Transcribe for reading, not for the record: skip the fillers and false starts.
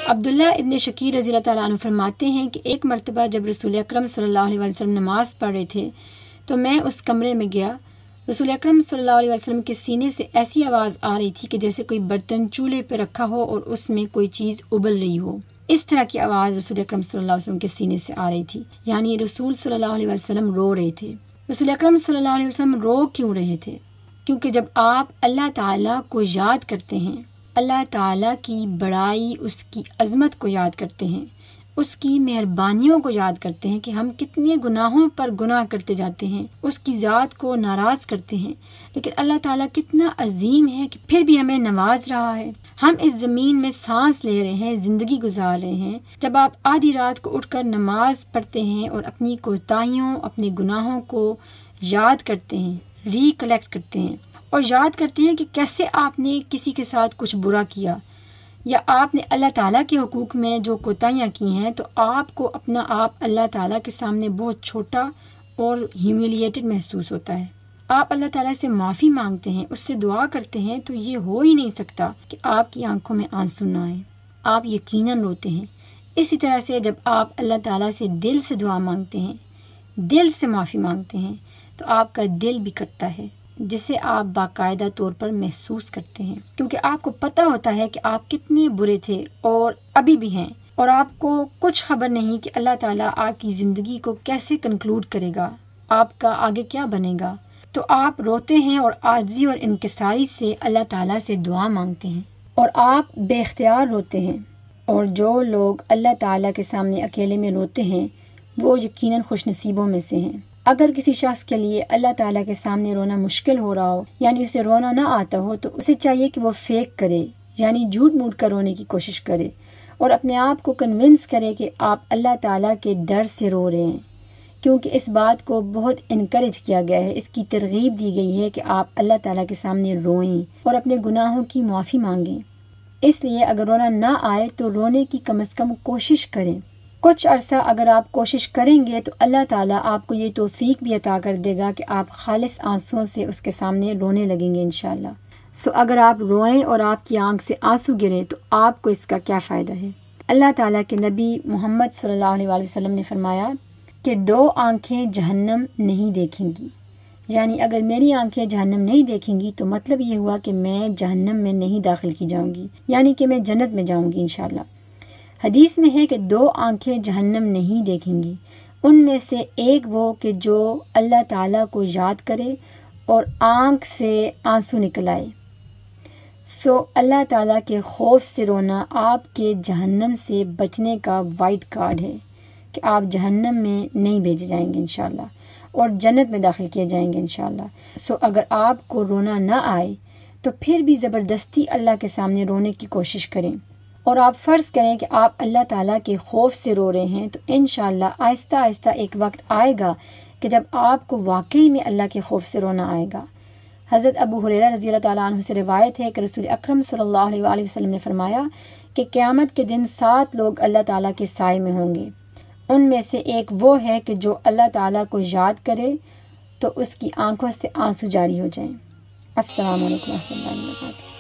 عبداللہ ابن شکیر رضی اللہ تعالیٰ عنہ فرماتے ہیں کہ ایک مرتبہ جب رسول اکرم صلی اللہ علیہ وسلم نماز پڑھ رہے تھے تو میں اس کمرے میں گیا. رسول اکرم صلی اللہ علیہ وسلم کے سینے سے ایسی آواز آ رہی تھی کہ جیسے کوئی برتن چولہے پہ رکھا ہو اور اس میں کوئی چیز ابل رہی ہو. اس طرح کی آواز رسول اکرم صلی اللہ علیہ وسلم کے سینے سے آ رہی تھی. یعنی رسول صلی اللہ علیہ وسلم رو رہے تھے. رسول اکرم صلی اللہ علیہ وسلم رو کیوں رہے تھے؟ کیونکہ جب آپ اللہ تعالیٰ کو یاد کرتے ہیں، اللہ تعالیٰ کی بڑائی، اس کی عظمت کو یاد کرتے ہیں، اس کی مہربانیوں کو یاد کرتے ہیں کہ ہم کتنے گناہوں پر گناہ کرتے جاتے ہیں، اس کی ذات کو ناراض کرتے ہیں، لیکن اللہ تعالیٰ کتنا عظیم ہے کہ پھر بھی ہمیں نواز رہا ہے. ہم اس زمین میں سانس لے رہے ہیں، زندگی گزار رہے ہیں. جب آپ آدھی رات کو اٹھ کر نماز پڑھتے ہیں اور اپنی کوتاہیوں، اپنے گناہوں کو یاد کرتے ہیں، ریکلیکٹ کرتے ہیں اور یاد کرتے ہیں کہ کیسے آپ نے کسی کے ساتھ کچھ برا کیا یا آپ نے اللہ تعالیٰ کے حقوق میں جو کوتاہیاں کی ہیں، تو آپ کو اپنا آپ اللہ تعالیٰ کے سامنے بہت چھوٹا اور ہیوملیٹڈ محسوس ہوتا ہے. آپ اللہ تعالیٰ سے معافی مانگتے ہیں، اس سے دعا کرتے ہیں، تو یہ ہو ہی نہیں سکتا کہ آپ کی آنکھوں میں آنسو نہ آئے. آپ یقیناً روتے ہیں. اسی طرح سے جب آپ اللہ تعالیٰ سے دل سے دعا مانگتے ہیں، دل سے معافی مانگتے ہیں، تو آپ کا دل بھی کٹتا ہے، جسے آپ باقاعدہ طور پر محسوس کرتے ہیں، کیونکہ آپ کو پتہ ہوتا ہے کہ آپ کتنے برے تھے اور ابھی بھی ہیں، اور آپ کو کچھ خبر نہیں کہ اللہ تعالیٰ آپ کی زندگی کو کیسے کنکلوڈ کرے گا، آپ کا آگے کیا بنے گا. تو آپ روتے ہیں اور عاجزی اور انکساری سے اللہ تعالیٰ سے دعا مانگتے ہیں، اور آپ بے اختیار روتے ہیں. اور جو لوگ اللہ تعالیٰ کے سامنے اکیلے میں روتے ہیں وہ یقیناً خوش نصیبوں میں سے ہیں. اگر کسی شخص کے لیے اللہ تعالیٰ کے سامنے رونا مشکل ہو رہا ہو، یعنی اسے رونا نہ آتا ہو، تو اسے چاہیے کہ وہ فیک کرے، یعنی جھوٹ موٹ کر رونے کی کوشش کرے اور اپنے آپ کو کنونس کرے کہ آپ اللہ تعالیٰ کے ڈر سے رو رہے ہیں، کیونکہ اس بات کو بہت انکریج کیا گیا ہے، اس کی ترغیب دی گئی ہے کہ آپ اللہ تعالیٰ کے سامنے روئیں اور اپنے گناہوں کی معافی مانگیں. اس لیے اگر رونا نہ آئے تو رونے کی کم از کم کوشش کریں. کچھ عرصہ اگر آپ کوشش کریں گے تو اللہ تعالیٰ آپ کو یہ توفیق بھی عطا کر دے گا کہ آپ خالص آنسوؤں سے اس کے سامنے رونے لگیں گے انشاءاللہ. اگر آپ روئیں اور آپ کی آنکھ سے آنسو گریں تو آپ کو اس کا کیا فائدہ ہے؟ اللہ تعالیٰ کے نبی محمد صلی اللہ علیہ وسلم نے فرمایا کہ 2 آنکھیں جہنم نہیں دیکھیں گی. یعنی اگر میری آنکھیں جہنم نہیں دیکھیں گی تو مطلب یہ ہوا کہ میں جہنم میں نہیں داخل کی جاؤں گی، یعنی کہ میں جنت میں جاؤں گی انشاءاللہ. حدیث میں ہے کہ 2 آنکھیں جہنم نہیں دیکھیں گی. ان میں سے ایک وہ کہ جو اللہ تعالیٰ کو یاد کرے اور آنکھ سے آنسو نکل آئے. اللہ تعالیٰ کے خوف سے رونا آپ کے جہنم سے بچنے کا وائٹ کارڈ ہے کہ آپ جہنم میں نہیں بھیجے جائیں گے انشاءاللہ اور جنت میں داخل کیے جائیں گے انشاءاللہ. اگر آپ کو رونا نہ آئے تو پھر بھی زبردستی اللہ کے سامنے رونے کی کوشش کریں، اور آپ فرض کریں کہ آپ اللہ تعالیٰ کے خوف سے رو رہے ہیں، تو انشاءاللہ آہستہ آہستہ ایک وقت آئے گا کہ جب آپ کو واقعی میں اللہ کے خوف سے رونا آئے گا. حضرت ابو ہریرہ رضی اللہ تعالیٰ عنہ سے روایت ہے کہ رسول اکرم صلی اللہ علیہ وسلم نے فرمایا کہ قیامت کے دن 7 لوگ اللہ تعالیٰ کے سائے میں ہوں گے. ان میں سے ایک وہ ہے کہ جو اللہ تعالیٰ کو یاد کرے تو اس کی آنکھوں سے آنسو جاری ہو جائیں. السلام علیکم و رحمۃ اللہ وبرکاتہ.